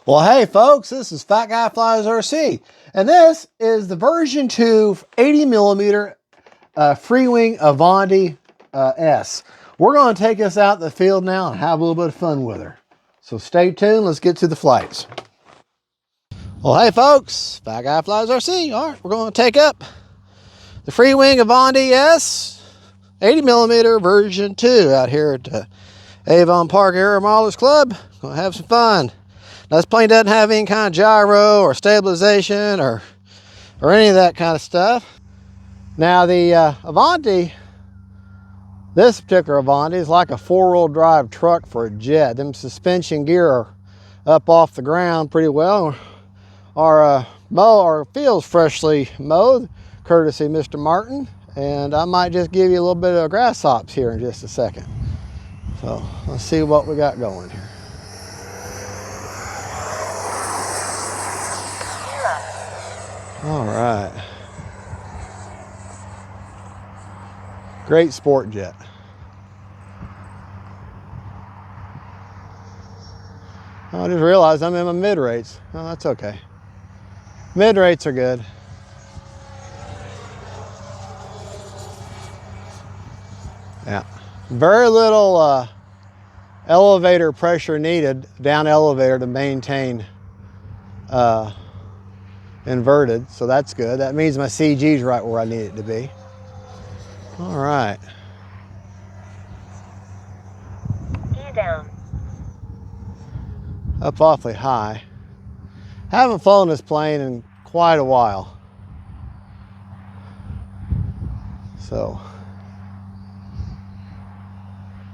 Well, hey folks, this is Fat Guy Flies RC, and this is the version 2 80mm FREEWING Avanti S. We're going to take us out in the field now and have a little bit of fun with her. So stay tuned, let's get to the flights. Well, hey folks, Fat Guy Flies RC. All right, we're going to take up the FREEWING Avanti S 80mm version 2 out here at the Avon Park Aero Modelers Club. Going to have some fun. Now, this plane doesn't have any kind of gyro or stabilization or any of that kind of stuff. Now the Avanti, this particular Avanti is like a 4-wheel drive truck for a jet. Them suspension gear are up off the ground pretty well. Our field's freshly mowed, courtesy Mr. Martin, and I might just give you a little bit of grass hops here in just a second. So let's see what we got going here. All right. Great sport jet. I just realized I'm in my mid rates. Oh, that's okay. Mid rates are good. Yeah. Very little elevator pressure needed, down elevator, to maintain inverted, so that's good. That means my CG's right where I need it to be. All right. Gear down. Up awfully high. Haven't flown this plane in quite a while. So,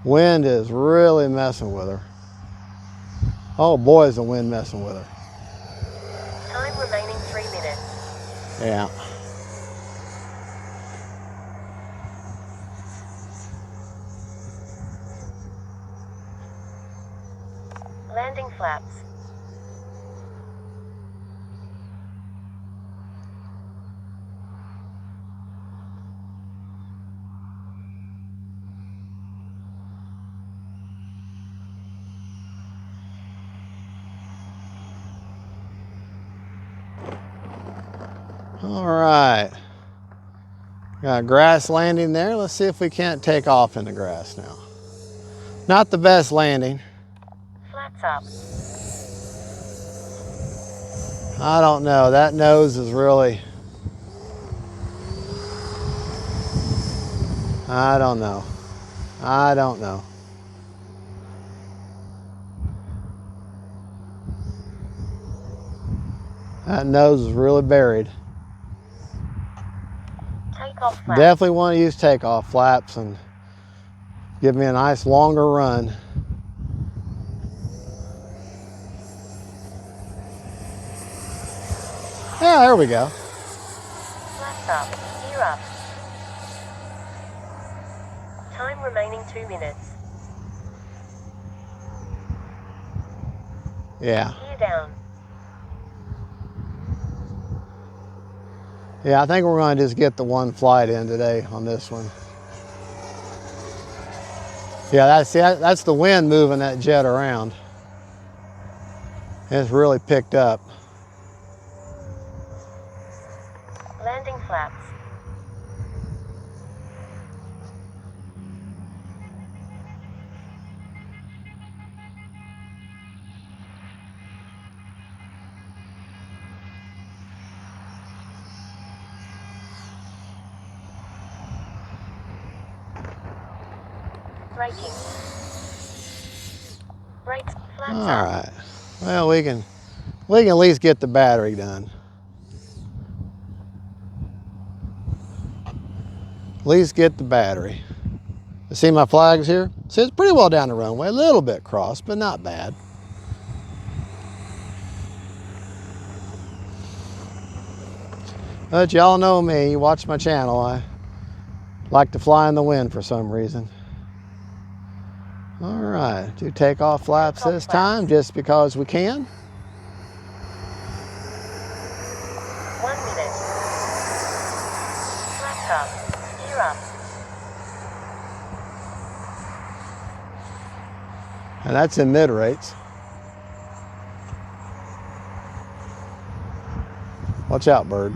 wind is really messing with her. Oh boy, is the wind messing with her. Time remaining 3 minutes. Yeah. Landing flaps. All right. Got a grass landing there. Let's see if we can't take off in the grass now. Not the best landing. Flaps up. I don't know. That nose is really... I don't know. I don't know. That nose is really buried. Takeoff flaps. Definitely want to use takeoff flaps and give me a nice longer run. Yeah, there we go. Flaps up. Gear up. Time remaining 2 minutes. Yeah. Gear down. Yeah, I think we're going to just get the one flight in today on this one. Yeah, that's the wind moving that jet around. It's really picked up. Landing flaps. Braking. Brakes. Flaps All up. right. Well, we can at least get the battery done. At least get the battery. You see my flags here? See, it's pretty well down the runway. A little bit crossed, but not bad. But y'all know me. You watch my channel. I like to fly in the wind for some reason. All right, do takeoff flaps this time just because we can. 1 minute. Flaps up. Gear up. And that's in mid rates. Watch out, bird.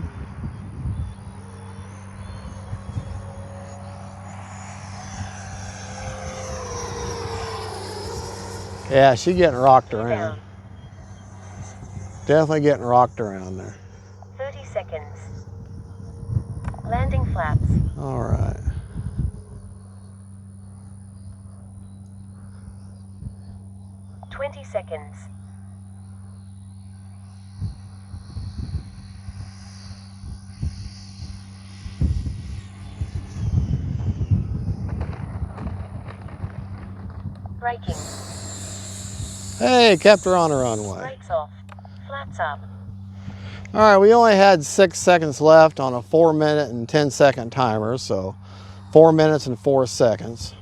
Yeah, she's getting rocked around. Definitely getting rocked around there. 30 seconds. Landing flaps. All right. Seconds. Braking. Hey, kept her on the runway. Brakes off. Flaps up. All right, we only had 6 seconds left on a 4-minute and 10-second timer, so 4 minutes and 4 seconds.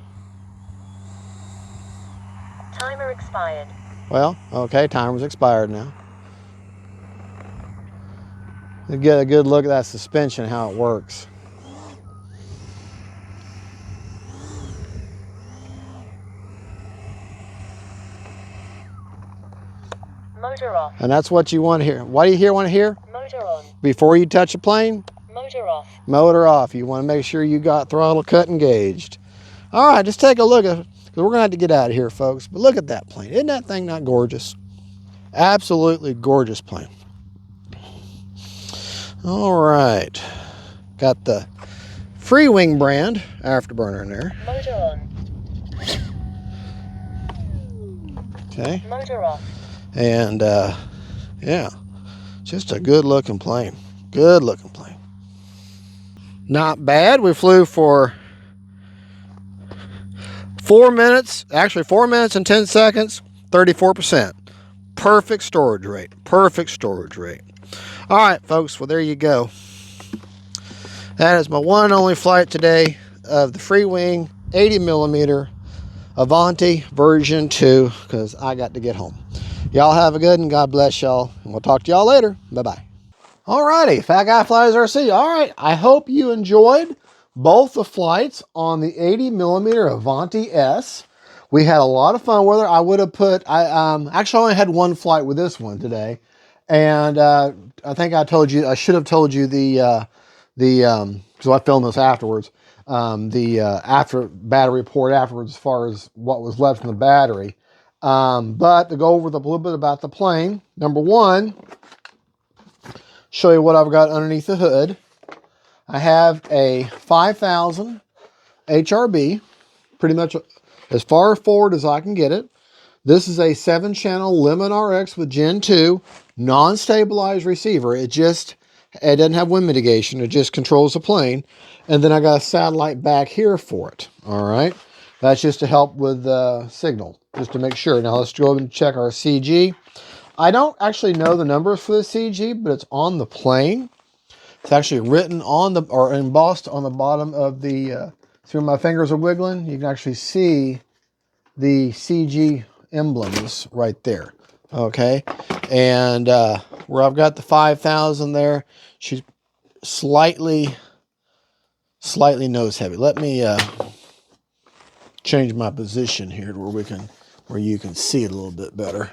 Timer expired. Well, okay, timer's expired now. You get a good look at that suspension, how it works. Motor off. And that's what you want to hear. What do you want to hear? Motor on. Before you touch a plane? Motor off. Motor off. You want to make sure you got throttle cut engaged. All right, just take a look at it, because we're going to have to get out of here, folks. But look at that plane. Isn't that thing not gorgeous? Absolutely gorgeous plane. All right. Got the FREEWING brand afterburner in there. Motor on. Okay. Motor off. And yeah, just a good looking plane. Good looking plane. Not bad. We flew for 4 minutes, actually 4 minutes and 10 seconds, 34%. Perfect storage rate. Perfect storage rate. All right, folks. Well, there you go. That is my one and only flight today of the FREEWING 80mm Avanti version 2, because I got to get home. Y'all have a good one. God bless y'all. And we'll talk to y'all later. Bye-bye. Alrighty, Fat Guy Flies RC. All right, I hope you enjoyed both the flights on the 80mm Avanti S. We had a lot of fun with her. I would have put, actually only had one flight with this one today. And I think I told you, I should have told you because I filmed this afterwards, after battery report afterwards as far as what was left in the battery. But to go over a little bit about the plane, number one, show you what I've got underneath the hood. I have a 5000 HRB, pretty much as far forward as I can get it. This is a 7-channel Lemon RX with Gen 2 non-stabilized receiver. It doesn't have wind mitigation. It just controls the plane. And then I got a satellite back here for it. All right. That's just to help with signal, just to make sure. Now let's go and check our CG. I don't actually know the numbers for the CG, but it's on the plane. It's actually written on or embossed on the bottom of the, see where my fingers are wiggling? You can actually see the CG emblems right there. Okay. And where I've got the 5000 there, she's slightly nose heavy. Let me change my position here to where you can see it a little bit better.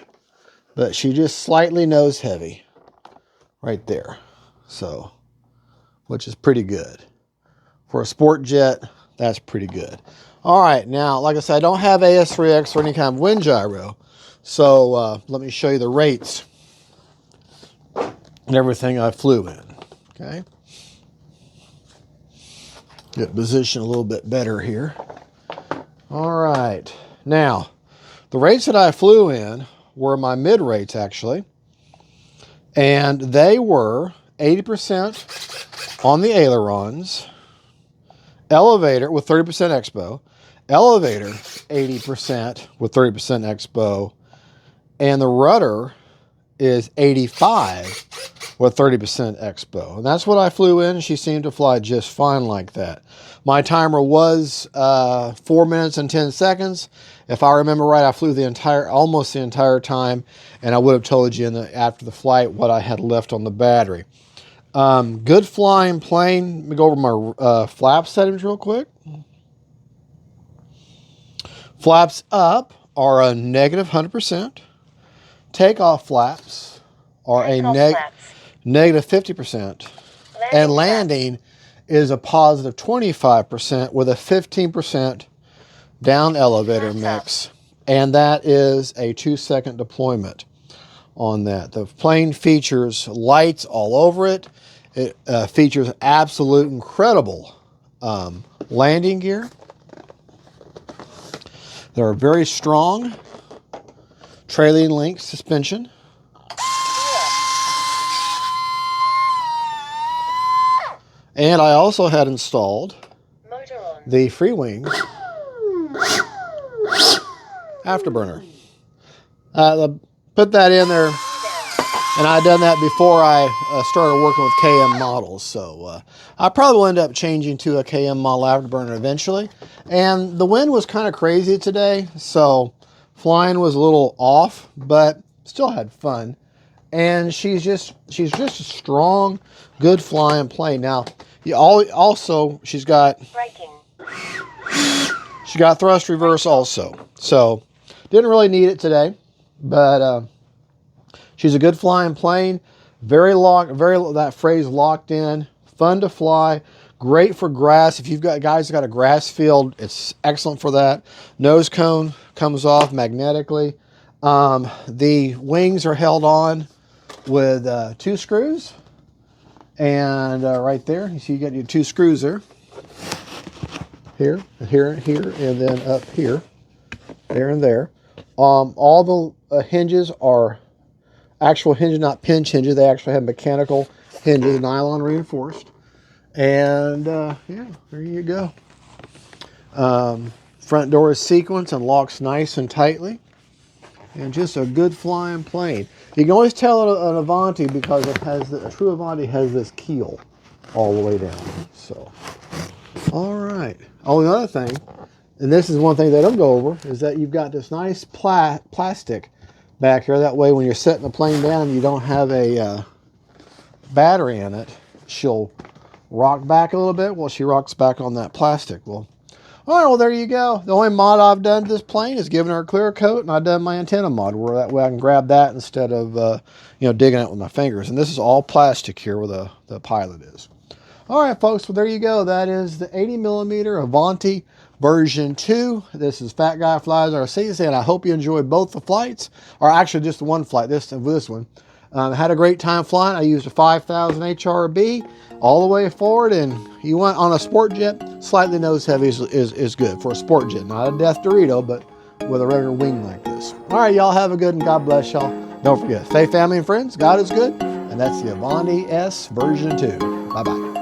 But she just slightly nose heavy right there. So, which is pretty good. For a sport jet, that's pretty good. All right, now, like I said, I don't have AS3X or any kind of wind gyro. So let me show you the rates and everything I flew in. Okay. Get positioned a little bit better here. All right. Now, the rates that I flew in were my mid rates, actually. And they were 80% on the ailerons, elevator with 30% expo, elevator 80% with 30% expo, and the rudder is 85 with 30% expo. And that's what I flew in. She seemed to fly just fine like that. My timer was 4 minutes and 10 seconds. If I remember right, I flew almost the entire time, and I would have told you after the flight what I had left on the battery. Good flying plane. Let me go over my flap settings real quick. Flaps up are a negative 100%. Takeoff flaps are negative 50%. And landing is a positive 25% with a 15% down elevator mix. And that is a 2-second deployment on that. The plane features lights all over it. It features absolute incredible landing gear. There are very strong trailing link suspension. And I also had installed the FREEWING afterburner. Put that in there, and I'd done that before I started working with KM models. So I probably will end up changing to a KM model afterburner eventually. And the wind was kind of crazy today, so flying was a little off, but still had fun. And she's just a strong, good flying plane. Now, also she's got thrust reverse also. So didn't really need it today, but she's a good flying plane. Very that phrase locked in, fun to fly, great for grass. If you've got guys that got a grass field, it's excellent for that. Nose cone comes off magnetically. The wings are held on with 2 screws, and right there, you see you got your 2 screws there. Here, and then up here, there and there. All the hinges are actual hinges, not pinch hinges. They actually have mechanical hinges, nylon reinforced. And yeah, there you go. Front door is sequenced and locks nice and tightly. And just a good flying plane. You can always tell an Avanti because it has a true Avanti has this keel all the way down. So, all right. Oh, the other thing, and this is one thing they don't go over, is that you've got this nice plastic back here. That way, when you're setting the plane down, you don't have a battery in it. She'll rock back a little bit while she rocks back on that plastic. Well, all right, well, there you go. The only mod I've done to this plane is given her a clear coat, and I've done my antenna mod, where that way I can grab that instead of digging it with my fingers. And this is all plastic here where the pilot is. All right, folks, well, there you go. That is the 80mm Avanti version 2. This is Fat Guy Flies RC saying I hope you enjoyed both the flights, or actually just the one flight, this one. Had a great time flying. I used a 5000 HRB all the way forward, and you want on a sport jet, slightly nose heavy is good for a sport jet. Not a Death Dorito, but with a regular wing like this. All right, y'all have a good and God bless y'all. Don't forget, stay family and friends. God is good, and that's the Avanti S version 2. Bye-bye.